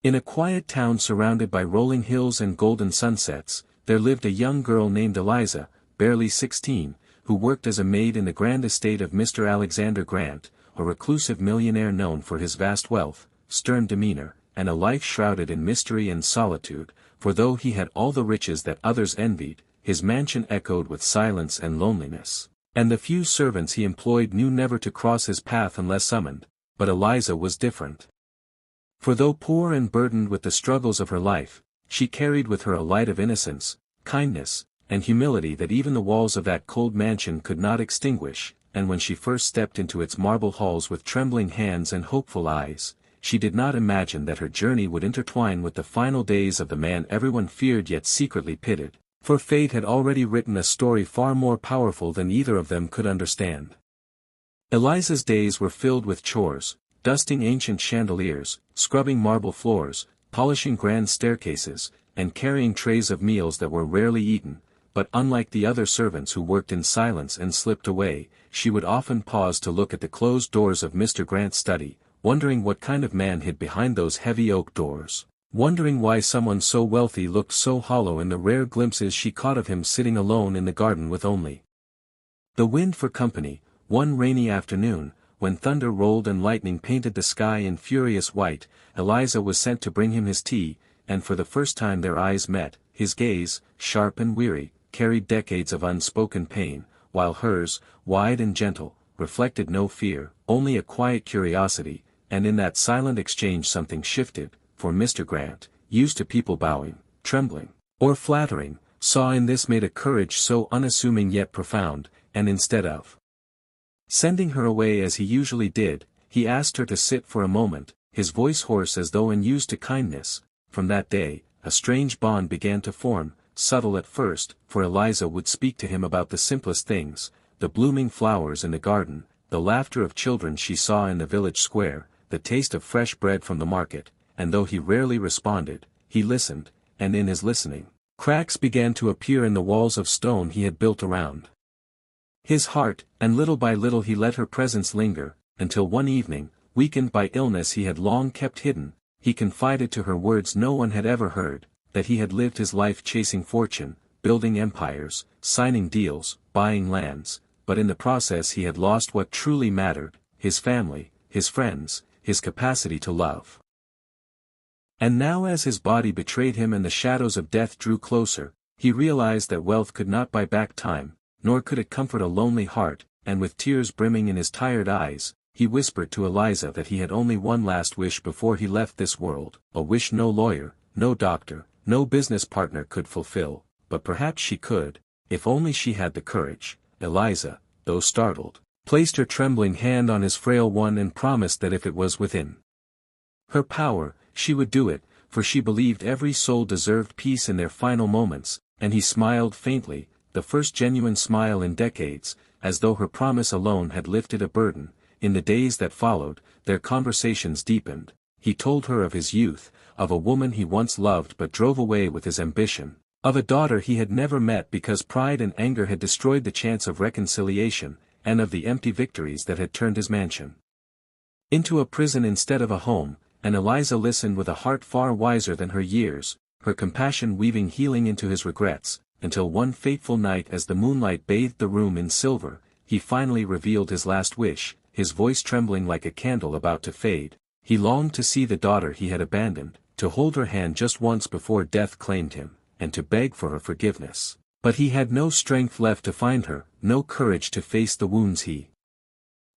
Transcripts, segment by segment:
In a quiet town surrounded by rolling hills and golden sunsets, there lived a young girl named Eliza, barely 16, who worked as a maid in the grand estate of Mr. Alexander Grant, a reclusive millionaire known for his vast wealth, stern demeanor, and a life shrouded in mystery and solitude, for though he had all the riches that others envied, his mansion echoed with silence and loneliness, and the few servants he employed knew never to cross his path unless summoned. But Eliza was different. For though poor and burdened with the struggles of her life, she carried with her a light of innocence, kindness, and humility that even the walls of that cold mansion could not extinguish, and when she first stepped into its marble halls with trembling hands and hopeful eyes, she did not imagine that her journey would intertwine with the final days of the man everyone feared yet secretly pitied, for fate had already written a story far more powerful than either of them could understand. Eliza's days were filled with chores, dusting ancient chandeliers, scrubbing marble floors, polishing grand staircases, and carrying trays of meals that were rarely eaten, but unlike the other servants who worked in silence and slipped away, she would often pause to look at the closed doors of Mr. Grant's study, wondering what kind of man hid behind those heavy oak doors, wondering why someone so wealthy looked so hollow in the rare glimpses she caught of him sitting alone in the garden with only the wind for company. One rainy afternoon, when thunder rolled and lightning painted the sky in furious white, Eliza was sent to bring him his tea, and for the first time their eyes met. His gaze, sharp and weary, carried decades of unspoken pain, while hers, wide and gentle, reflected no fear, only a quiet curiosity, and in that silent exchange something shifted, for Mr. Grant, used to people bowing, trembling, or flattering, saw in this maid a courage so unassuming yet profound, and instead of sending her away as he usually did, he asked her to sit for a moment, his voice hoarse as though unused to kindness. From that day, a strange bond began to form, subtle at first, for Eliza would speak to him about the simplest things, the blooming flowers in the garden, the laughter of children she saw in the village square, the taste of fresh bread from the market, and though he rarely responded, he listened, and in his listening, cracks began to appear in the walls of stone he had built around his heart, and little by little he let her presence linger, until one evening, weakened by illness he had long kept hidden, he confided to her words no one had ever heard, that he had lived his life chasing fortune, building empires, signing deals, buying lands, but in the process he had lost what truly mattered, his family, his friends, his capacity to love. And now as his body betrayed him and the shadows of death drew closer, he realized that wealth could not buy back time, nor could it comfort a lonely heart, and with tears brimming in his tired eyes, he whispered to Eliza that he had only one last wish before he left this world, a wish no lawyer, no doctor, no business partner could fulfill, but perhaps she could, if only she had the courage. Eliza, though startled, placed her trembling hand on his frail one and promised that if it was within her power, she would do it, for she believed every soul deserved peace in their final moments, and he smiled faintly, the first genuine smile in decades, as though her promise alone had lifted a burden. In the days that followed, their conversations deepened. He told her of his youth, of a woman he once loved but drove away with his ambition, of a daughter he had never met because pride and anger had destroyed the chance of reconciliation, and of the empty victories that had turned his mansion into a prison instead of a home. And Eliza listened with a heart far wiser than her years, her compassion weaving healing into his regrets, until one fateful night as the moonlight bathed the room in silver, he finally revealed his last wish, his voice trembling like a candle about to fade. He longed to see the daughter he had abandoned, to hold her hand just once before death claimed him, and to beg for her forgiveness. But he had no strength left to find her, no courage to face the wounds he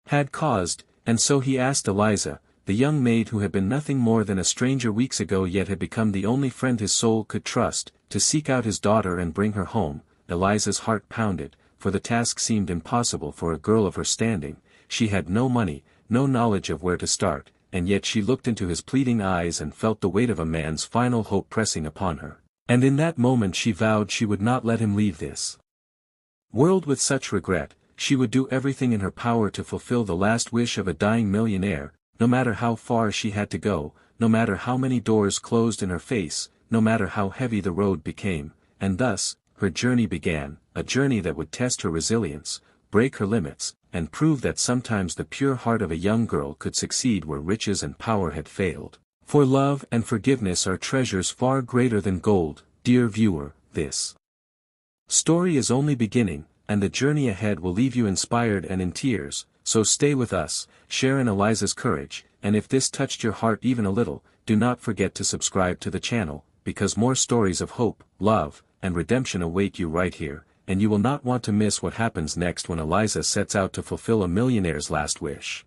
had caused, and so he asked Eliza, the young maid who had been nothing more than a stranger weeks ago yet had become the only friend his soul could trust, to seek out his daughter and bring her home. Eliza's heart pounded, for the task seemed impossible for a girl of her standing. She had no money, no knowledge of where to start, and yet she looked into his pleading eyes and felt the weight of a man's final hope pressing upon her. And in that moment she vowed she would not let him leave this world with such regret. She would do everything in her power to fulfill the last wish of a dying millionaire, no matter how far she had to go, no matter how many doors closed in her face, no matter how heavy the road became. And thus, her journey began, a journey that would test her resilience, break her limits, and prove that sometimes the pure heart of a young girl could succeed where riches and power had failed. For love and forgiveness are treasures far greater than gold. Dear viewer, this story is only beginning, and the journey ahead will leave you inspired and in tears, so stay with us, share in Eliza's courage, and if this touched your heart even a little, do not forget to subscribe to the channel, because more stories of hope, love, and redemption await you right here, and you will not want to miss what happens next when Eliza sets out to fulfill a millionaire's last wish.